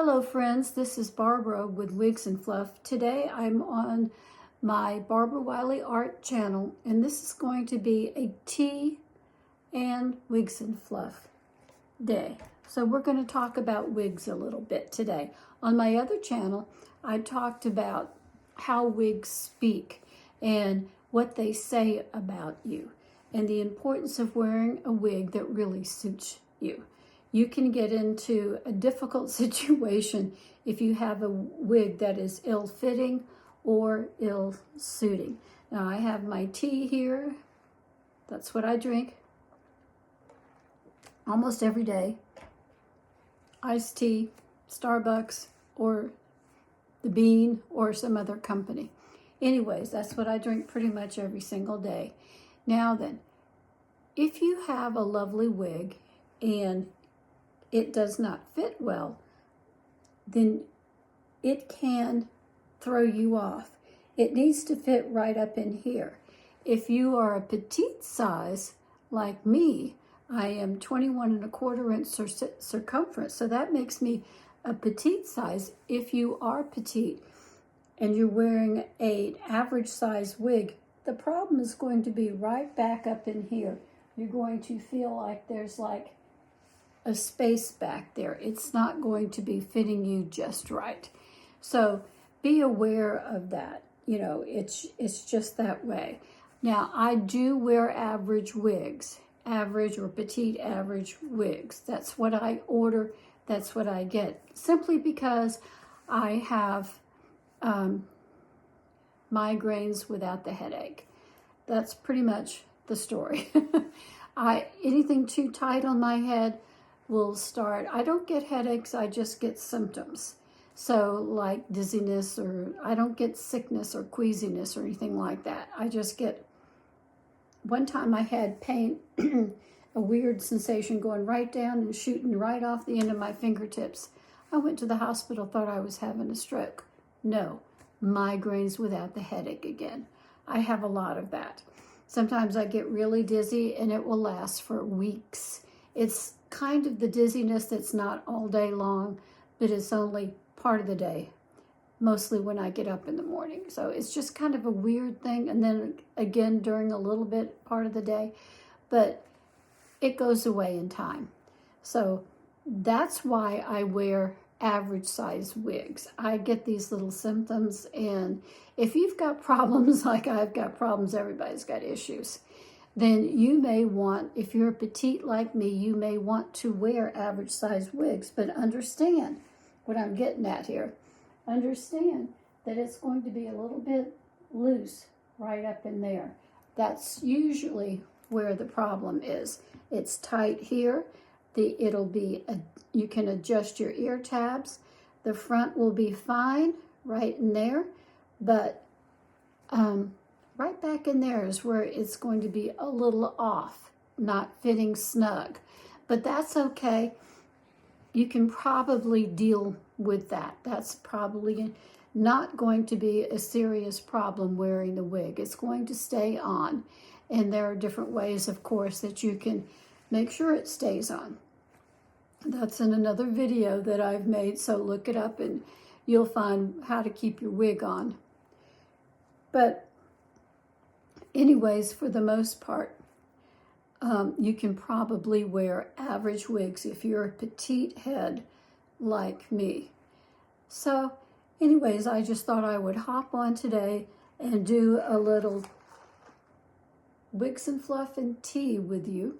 Hello friends, this is Barbara with Wigs and Fluff. Today I'm on my Barbara Wiley Art channel and this is going to be a tea and Wigs and Fluff day. So we're going to talk about wigs a little bit today. On my other channel, I talked about how wigs speak and what they say about you and the importance of wearing a wig that really suits you. You can get into a difficult situation if you have a wig that is ill-fitting or ill-suiting. Now I have my tea here. That's what I drink almost every day. Iced tea, Starbucks, or the Bean, or some other company. Anyways, that's what I drink pretty much every single day. Now then, if you have a lovely wig and it does not fit well, then it can throw you off. It needs to fit right up in here. If you are a petite size like me, I am 21¼ inch circumference, so that makes me a petite size. If you are petite and you're wearing an average size wig, the problem is going to be right back up in here. You're going to feel like there's like a space back there. It's not going to be fitting you just right. So be aware of that. You know, it's just that way. Now, I do wear average wigs, average or petite average wigs. That's what I order. That's what I get. Simply because I have migraines without the headache. That's pretty much the story. Anything too tight on my head will start. I don't get headaches, I just get symptoms. So like dizziness, or I don't get sickness or queasiness or anything like that. I just get, one time I had pain, a weird sensation going right down and shooting right off the end of my fingertips. I went to the hospital, thought I was having a stroke. No, migraines without the headache again. I have a lot of that. Sometimes I get really dizzy and it will last for weeks. It's kind of the dizziness that's not all day long, but it's only part of the day, mostly when I get up in the morning. So it's just kind of a weird thing. And then again, during a little bit part of the day, but it goes away in time. So that's why I wear average size wigs. I get these little symptoms, and if you've got problems like I've got problems, everybody's got issues, then you may want, if you're petite like me, you may want to wear average size wigs. But understand what I'm getting at here. Understand that it's going to be a little bit loose right up in there. That's usually where the problem is. It's tight here. It'll be, you can adjust your ear tabs. The front will be fine right in there, but right back in there is where it's going to be a little off, not fitting snug. But that's okay. You can probably deal with that. That's probably not going to be a serious problem wearing the wig. It's going to stay on. And there are different ways, of course, that you can make sure it stays on. That's in another video that I've made, so look it up and you'll find how to keep your wig on. But anyways, for the most part, you can probably wear average wigs if you're a petite head like me. So anyways, I just thought I would hop on today and do a little Wigs and Fluff and tea with you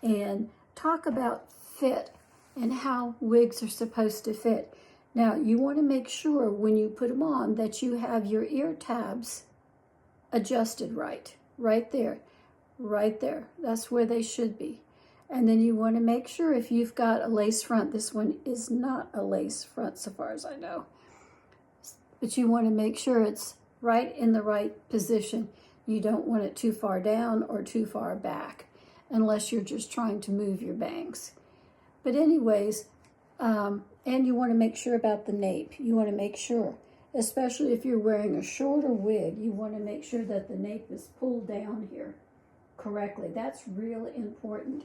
and talk about fit and how wigs are supposed to fit. Now, you want to make sure when you put them on that you have your ear tabs adjusted right there. That's where they should be. And then you want to make sure if you've got a lace front, this one is not a lace front so far as I know, but you want to make sure it's right in the right position. You don't want it too far down or too far back, unless you're just trying to move your bangs. But anyways, and you want to make sure about the nape. You want to make sure, especially if you're wearing a shorter wig, you want to make sure that the nape is pulled down here correctly. That's really important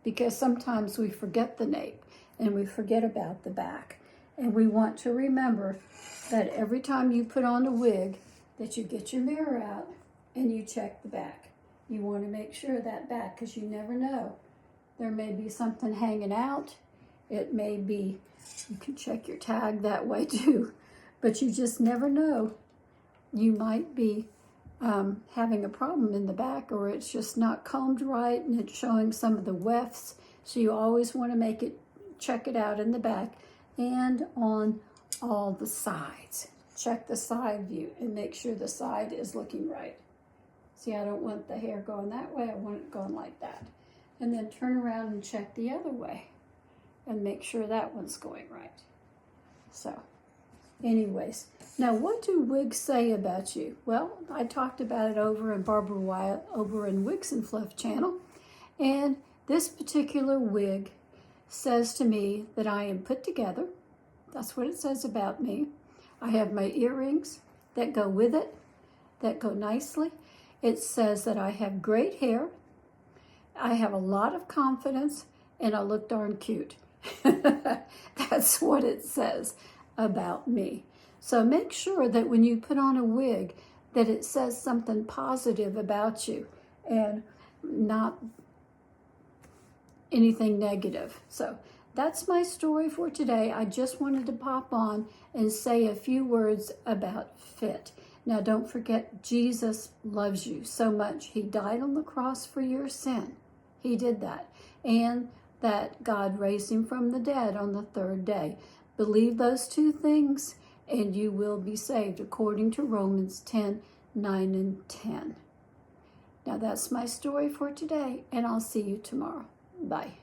because sometimes we forget the nape and we forget about the back. And we want to remember that every time you put on a wig, that you get your mirror out and you check the back. You want to make sure that back, because you never know. There may be something hanging out. It may be, you can check your tag that way too, but you just never know. You might be having a problem in the back, or it's just not combed right and it's showing some of the wefts. So you always want to check it out in the back and on all the sides. Check the side view and make sure the side is looking right. See, I don't want the hair going that way. I want it going like that. And then turn around and check the other way and make sure that one's going right. So, anyways, now what do wigs say about you? Well, I talked about it over in Barbara Wyatt, over in Wigs and Fluff channel. And this particular wig says to me that I am put together. That's what it says about me. I have my earrings that go with it, that go nicely. It says that I have great hair, I have a lot of confidence, and I look darn cute. That's what it says about me. So make sure that when you put on a wig, that it says something positive about you and not anything negative. So that's my story for today. I just wanted to pop on and say a few words about fit. Now, don't forget, Jesus loves you so much. He died on the cross for your sin. He did that. And that God raised him from the dead on the third day. Believe those two things and you will be saved, according to Romans 10:9 and 10. Now, that's my story for today, and I'll see you tomorrow. Bye.